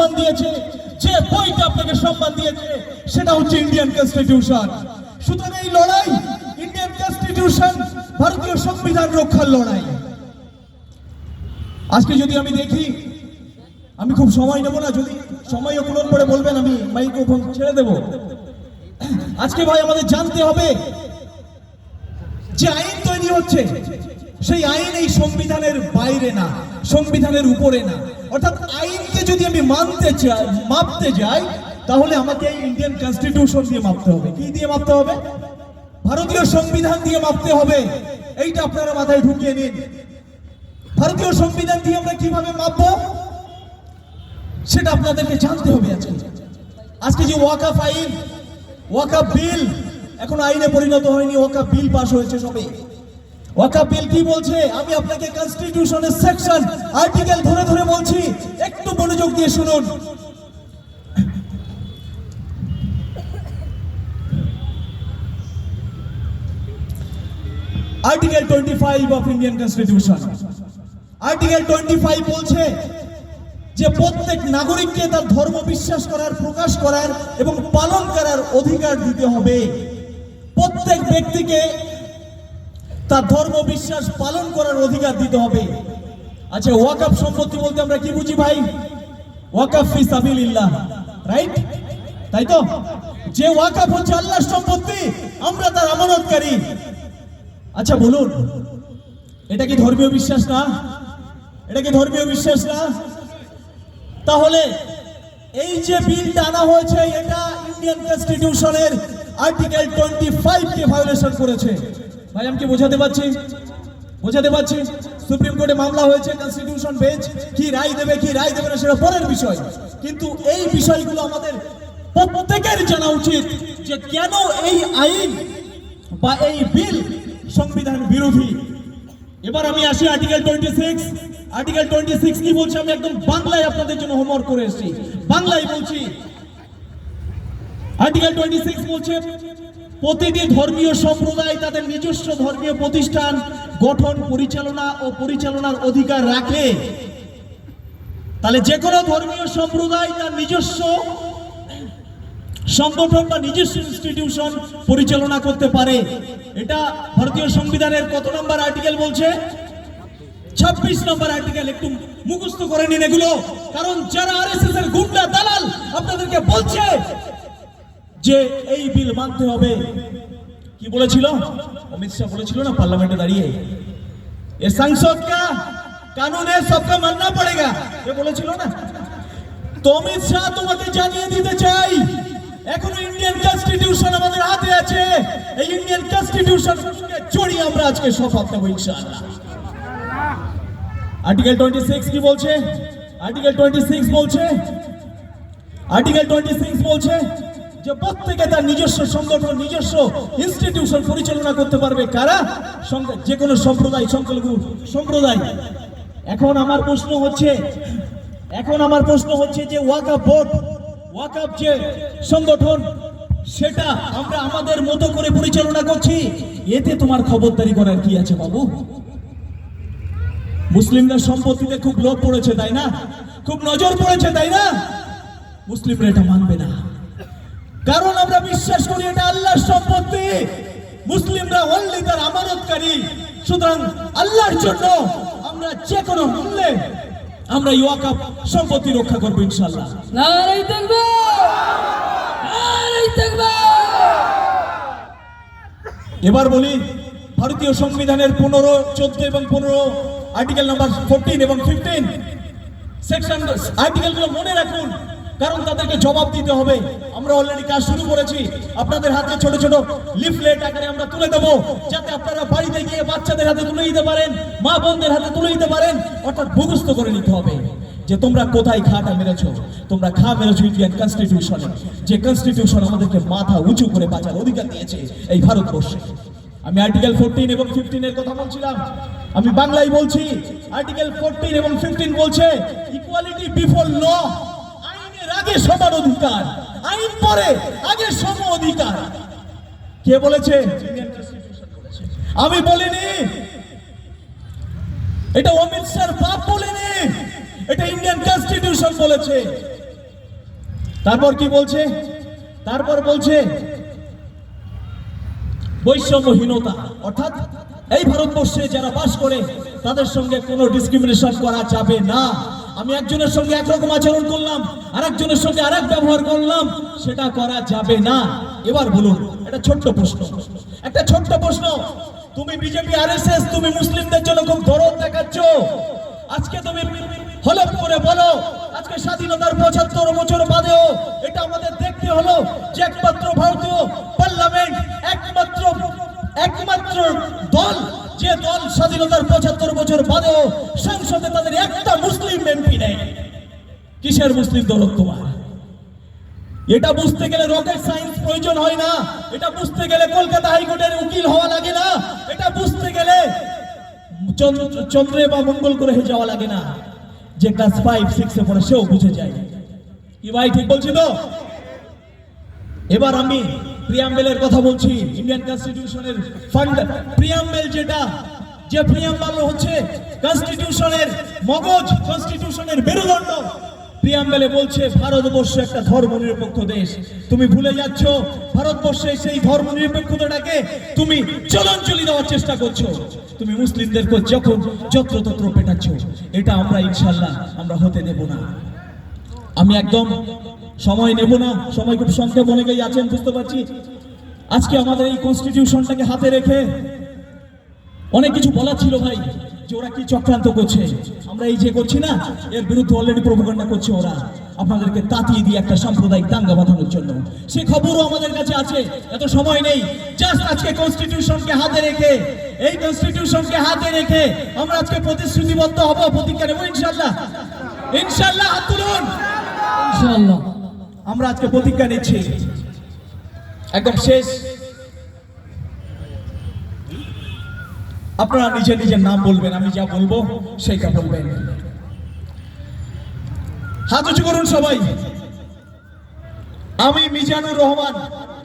সম্মান দিয়েছে, যে বইটা আপনাকে সম্মান দিয়েছে, সেটা হচ্ছে ইন্ডিয়ান কনস্টিটিউশন। সুতরাং এই লড়াই ইন্ডিয়ান কনস্টিটিউশন, ভারতীয় সংবিধান রক্ষার লড়াই। আজকে যদি আমি দেখি, আমি খুব সময় নেব না, যদি সময় পূরণ করে বলবেন আমি মাইক্রোফোন ছেড়ে দেব। আজকে ভাই আমাদের জানতে হবে যে আইন তৈরি হচ্ছে, সেই আইন এই সংবিধানের বাইরে না, সংবিধানের উপরে না। অর্থাৎ আইনকে যদি আমি মাপতে যাই, তাহলে আমাকে ইন্ডিয়ান কনস্টিটিউশন দিয়ে মাপতে হবে। কি দিয়ে মাপতে হবে? ভারতীয় সংবিধান দিয়ে মাপতে হবে। এইটা আপনারা মাথায় ঢুকিয়ে নিন। ভারতীয় সংবিধান দিয়ে আমরা কিভাবে মাপবো, সেটা আপনাদেরকে জানতে হবে। আজকে যে ওয়াকফ আইন, ওয়াকফ বিল এখন আইনে পরিণত হয়নি, ওয়াকফ বিল পাস হয়েছে সবে। ওয়াকফ বিল কি বলছে আমি আপনাকে কনস্টিটিউশনের সেকশন, আর্টিকেল ধরে ধরে বলছি, একটু মনোযোগ দিয়ে শুনুন। Article 25 of Indian constitution, article 25 বলছে যে প্রত্যেক নাগরিককে তার ধর্ম বিশ্বাস করার, প্রকাশ করার এবং পালন করার অধিকার দিতে হবে। প্রত্যেক ব্যক্তিকে তার ধর্ম বিশ্বাস পালন করার অধিকার দিতে হবে। আচ্ছা, ওয়াকফ সম্পত্তি বলতে আমরা কি বুঝি ভাই? ওয়াকফ ফি সাবিলিল্লাহ, রাইট? তাই তো? যে ওয়াকফ হচ্ছে আল্লাহর সম্পত্তি, আমরা তার আমানতকারী। আচ্ছা বলুন, এটা কি ধর্মীয় বিশ্বাস না? এটা কি ধর্মীয় বিশ্বাস না? তাহলে এই যে বিলটা আনা হয়েছে, এটা ইন্ডিয়ান কনস্টিটিউশনের আর্টিকেল 25 কে ভায়োলেশন করেছে। ভাই আমি কি বোঝাতে পারছি? বোঝাতে পারছি? সুপ্রিম কোর্টে মামলা হয়েছে, কনস্টিটিউশন বেঞ্চ কি রায় দেবে কি রায় দেবে না সেটা পরের বিষয়, কিন্তু এই বিষয়গুলো আমাদের প্রত্যেকের জানা উচিত যে কেন এই আইন বা এই বিল সংবিধান বিরোধী। এবার আমি আসি আর্টিকেল 26। আর্টিকেল 26 কি বলছে আমি একদম বাংলায় আপনাদের জন্য হোমওয়ার্ক করে এসেছি, বাংলায় বলছি। আর্টিকেল 26 বলছে প্রতিটি ধর্মীয় সম্প্রদায় তাদের নিজস্ব ধর্মীয় প্রতিষ্ঠান গঠন, পরিচালনা ও পরিচালনার অধিকার রাখে। তাহলে যে কোনো ধর্মীয় সম্প্রদায় তার নিজস্ব সংগঠন বা নিজস্ব ইনস্টিটিউশন পরিচালনা করতে পারে। এটা ভারতীয় সংবিধানের কত নম্বর আর্টিকেল বলছে? 26 নম্বর আর্টিকেল। একটু মুখস্থ করে নিন এগুলো, কারণ যারা আরএসএস এর গুন্ডা দালাল আপনাদেরকে বলছে যে এই বিল মানতে হবে। কি বলেছিল অমিত শাহ? বলেছিল না পার্লামেন্টে দাঁড়িয়ে, এ সংসদ কা কানুন है सबका मानना पड़ेगा, এ বলেছিল না? তো অমিত শাহ তোমাকে জানিয়ে দিতে চাই, এখনো ইন্ডিয়ান কনস্টিটিউশন আমাদের হাতে আছে। এই ইন্ডিয়ান কনস্টিটিউশনকে জড়িয়ে আমরা আজকে শপথ নেব ইনশাআল্লাহ। আর্টিকেল 26 কি বলছে? আর্টিকেল 26 বলছে, আর্টিকেল 26 বলছে যে প্রত্যেকে তার নিজস্ব সংগঠন, নিজস্ব ইনস্টিটিউশন পরিচালনা করতে পারবে। কারা? যে কোনো সম্প্রদায়, সংখ্যালঘু সম্প্রদায়। এখন আমার প্রশ্ন হচ্ছে যে ওয়াকফ বোর্ড, ওয়াকফ যে সংগঠন, সেটা আমরা আমাদের মতো করে পরিচালনা করছি, এতে তোমার খবরদারি করার কি আছে বাবু? মুসলিমদের সম্পত্তিতে খুব লোভ পড়েছে তাই না, খুব নজর পড়েছে তাই না? মুসলিমরা এটা মানবে না, কারণ আমরা বিশ্বাস করি এটা আল্লাহর সম্পত্তি। মুসলিমরা অনলি তার আমানতকারী। সুতরাং আল্লাহর জন্য আমরা যে কোনো মূল্যে আমরা ওয়াকফ সম্পত্তি রক্ষা করব ইনশাআল্লাহ। নারে তাকবীর, নারে তাকবীর। এবার বলি ভারতীয় সংবিধানের 15, 14 এবং 15 আর্টিকেল নাম্বার 14 এবং 15 সেকশন আর্টিকেলগুলো মনে রাখুন, কারণ তাদেরকে জবাব দিতে হবে। আমরা অলরেডি কাজ শুরু করেছি, আপনাদের হাতে ছোট ছোট লিফলেট আকারে আমরা তুলে দেবো, যাতে আপনারা বাড়িতে গিয়ে বাচ্চাদের হাতে তুলে দিতে পারেন, মা বোনদের হাতে তুলে দিতে পারেন। অর্থাৎ মুখস্থ করে নিতে হবে যে তোমরা কোথায় খাটা মেরেছো। তোমরা খা মেরেছো ইন্ডিয়ান কনস্টিটিউশনে, যে কনস্টিটিউশন আমাদেরকে মাথা উঁচু করে বাঁচার অধিকার দিয়েছে এই ভারতবর্ষে। আমি আর্টিকেল 14 এবং 15 এর কথা বলছিলাম, আমি বাংলায় বলছি। আর্টিকেল 14 এবং 15 বলছে ইকুয়ালিটি বিফোর ল, আইনের আগে সমান অধিকার, আইন পরে আগে সম অধিকার। কে বলেছে? আমি বলিনি, এটা অমিত শাহর বাপ বলেনি, এটা ইন্ডিয়ান কনস্টিটিউশন বলেছে। তারপর কি বলছে? তারপর বলছে বৈষম্যহীনতা, অর্থাৎ এই ভারতবর্ষে যারা বাস করে তাদের সঙ্গে কোনো ডিসক্রিমিনেশন করা যাবে না। আমি একজনের সঙ্গে একরকম আচরণ করলাম, আরেকজনের সঙ্গে আরেক ব্যবহার করলাম, সেটা করা যাবে না। এবার বলুন, একটা ছোট্ট প্রশ্ন, একটা ছোট্ট প্রশ্ন, তুমি বিজেপি আরএসএস তুমি মুসলিমদের জন্য খুব দরদ দেখাচ্ছ, আজকে তুমি হলফ করে বলো আজকে স্বাধীনতার ৭৫ বছর বাদেও এটা আমাদের দেখতে হলো যে একমাত্র ভারতীয় পার্লামেন্ট, একমাত্র দল, যে দল স্বাধীনতার ৭৫ বছর বাদেও সংসদে তাদের একটা মুসলিম এমপি নেই। কিসের মুসলিম দরদ তোমার? এটা বুঝতে গেলে রকেট সায়েন্স প্রয়োজন হয় না, এটা বুঝতে গেলে কলকাতা হাইকোর্টের উকিল হওয়া লাগে না, এটা বুঝতে গেলে চন্দ্রে বা মঙ্গল গ্রহে যাওয়া লাগে না, যে ক্লাস 5-6 পড়ে সেও বুঝে যায়। কি ভাই ঠিক বলছি তো? এবার আমি প্রিয়াম্বেলের কথা বলছি, ইন্ডিয়ান কনস্টিটিউশনের ফান্ড প্রিয়াম্বেল, যেটা যে প্রিয়াম্বেল হচ্ছে কনস্টিটিউশনের মগজ, কনস্টিটিউশনের মেরুদণ্ড। প্রিয়াম্বেলে বলছে ভারতবর্ষ একটা ধর্মনিরপেক্ষ দেশ। তুমি ভুলে যাচ্ছ ভারতবর্ষে সেই ধর্মনিরপেক্ষতাটাকে তুমি চলনচলি দেওয়ার চেষ্টা করছো, তুমি মুসলিমদেরকে যখন যত্রতত্র পেটাচ্ছ। এটা আমরা ইনশাল্লাহ আমরা হতে দেব না। আমি একদম সময় নেব না, সময় খুব সংক্ষেপ, অনেকেই আছেন বুঝতে পারছি। আজকে আমাদের এই কনস্টিটিউশনটাকে হাতে রেখে অনেক কিছু বলা ছিল ভাই, যে ওরা কি চক্রান্ত করছে, আমরা এই যে করছি না এর বিরুদ্ধে অলরেডি প্রোপাগান্ডা করছে ওরা, আপনাদেরকে তাতিয়ে দিয়ে একটা সাম্প্রদায়িক দাঙ্গা বাঁধানোর জন্য। সে খবরও আমাদের কাছে আছে, এত সময় নেই। জাস্ট আজকে কনস্টিটিউশনকে হাতে রেখে, এই কনস্টিটিউশনকে হাতে রেখে আমরা আজকে প্রতিশ্রুতিবদ্ধ হব, প্রতিজ্ঞা নেব ইনশাআল্লাহ। ইনশাআল্লাহ হাত তুলুন, ইনশাআল্লাহ। আমরা আজকে প্রতিজ্ঞা নিচ্ছি। একদম শেষ, আপনারা নিজের নিজের নাম বলবেন, আমি যা বলবো সেইটা বলবেন। হাত উঁচু করুন সবাই। আমি মিজানুর রহমান,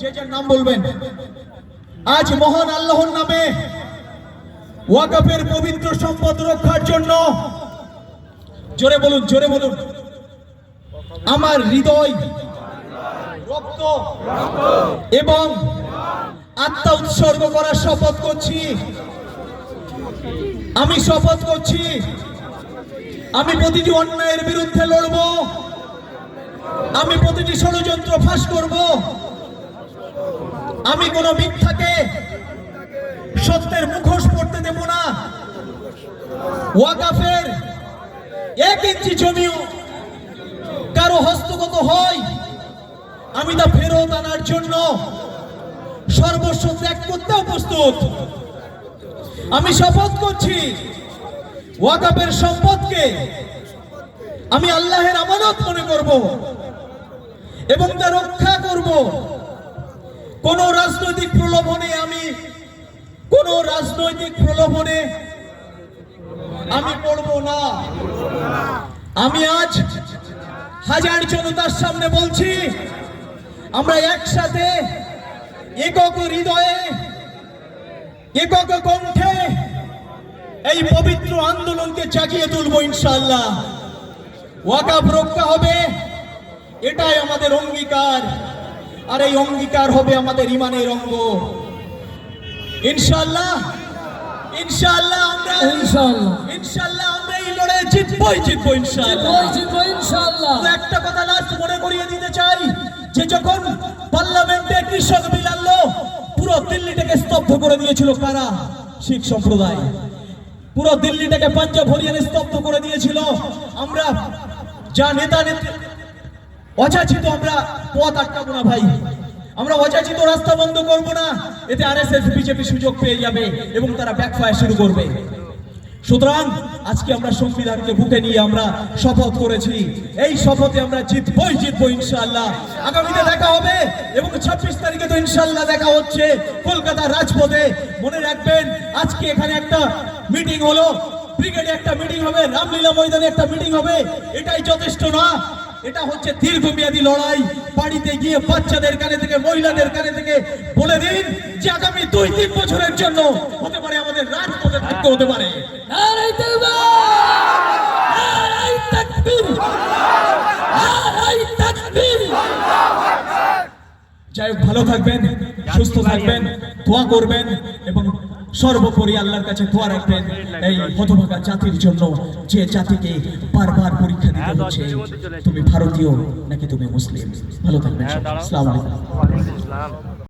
যে যার নাম বলবেন। আজ মহান আল্লাহর নামে ওয়াকফের পবিত্র সম্পদ রক্ষার জন্য, জোরে বলুন, জোরে বলুন, আমার হৃদয়, রক্ত এবং আত্মা উৎসর্গ করার শপথ করছি। আমি শপথ করছি আমি প্রতিটি অন্যায়ের বিরুদ্ধে লড়ব, আমি প্রতিটি ষড়যন্ত্র ফাঁস করব, আমি কোনো মিথ্যাকে সত্যের মুখোশ পড়তে দেব না। ওয়াকফের 1 ইঞ্চি জমিও কারো হস্তগত হয়, আমি তা ফেরত আনার জন্য সর্বস্ব ত্যাগ করতেও প্রস্তুত। আমি শপথ করছি ওয়াকফের সম্পদকে আমি আল্লাহের আমানত মনে করব এবং তা রক্ষা করব। কোন রাজনৈতিক প্রলোভনে আমি পড়ব না। আমি আজ হাজার জনতার সামনে বলছি, আমরা একসাথে একক হৃদয়ে, একক কণ্ঠে এই পবিত্র আন্দোলনকে জাগিয়ে তুলবো ইনশাআল্লাহ। ওয়াকফ রক্ষা হবে, এটাই আমাদের অঙ্গীকার, আর এই অঙ্গীকার হবে আমাদের ঈমানের অঙ্গ ইনশাআল্লাহ। ইনশাআল্লাহ আমরা এই লড়াই জিতবই ইনশাআল্লাহ। একটা কথা লাস্ট মনে করিয়ে দিতে চাই, যে যখন পার্লামেন্টে কৃষক বিল আনলো, পুরো দিল্লিটাকে স্তব্ধ করে দিয়েছিল কারা? শিখ সম্প্রদায়। পুরো দিল্লিটাকে পাঞ্জাব হরিয়ানা স্তব্ধ করে দিয়েছিল। আমরা যা নেতা নেত্রী অযাচিত আমরা পথ আটকাবো না ভাই, আমরা অযাচিত রাস্তা বন্ধ করব না। এতে আরএসএস বিজেপি সুযোগ পেয়ে যাবে এবং তারা ব্যাকফায়ার শুরু করবে। সুতরাং আজকে আমরা সংবিধানকে বুকে নিয়ে আমরা শপথ করেছি, এই শপথে আমরা জিতবই ইনশাআল্লাহ। আগামীতে দেখা হবে এবং 26 তারিখে তো ইনশাআল্লাহ দেখা হচ্ছে কলকাতার রাজপথে। মনে রাখবেন আজকে এখানে একটা মিটিং হলো, ব্রিগেডে একটা মিটিং হবে, রামলীলা ময়দানে একটা মিটিং হবে, এটাই যথেষ্ট না। এটা হচ্ছে দীর্ঘমেয়াদী লড়াই। বাড়িতে গিয়ে বাচ্চাদের কানে থেকে, মহিলাদের কানে থেকে বলে দিন যে আগামী 2-3 বছরের জন্য হতে পারে আমাদের রাজপথে থাকতে হতে পারে। নারে তাকবীর, নারে তাকবীর, নারে তাকবীর। যাই হোক, ভালো থাকবেন, সুস্থ থাকবেন, দোয়া করবেন এবং সর্বোপরি আল্লাহর কাছে দোয়া রাখবেন এই হতভাগা জাতির জন্য, যে জাতিকে বারবার পরীক্ষা দিতে হচ্ছে তুমি ভারতীয় নাকি তুমি মুসলিম। ভালো থাকবেন, আসসালামু আলাইকুম। ওয়ালাইকুম আসসালাম।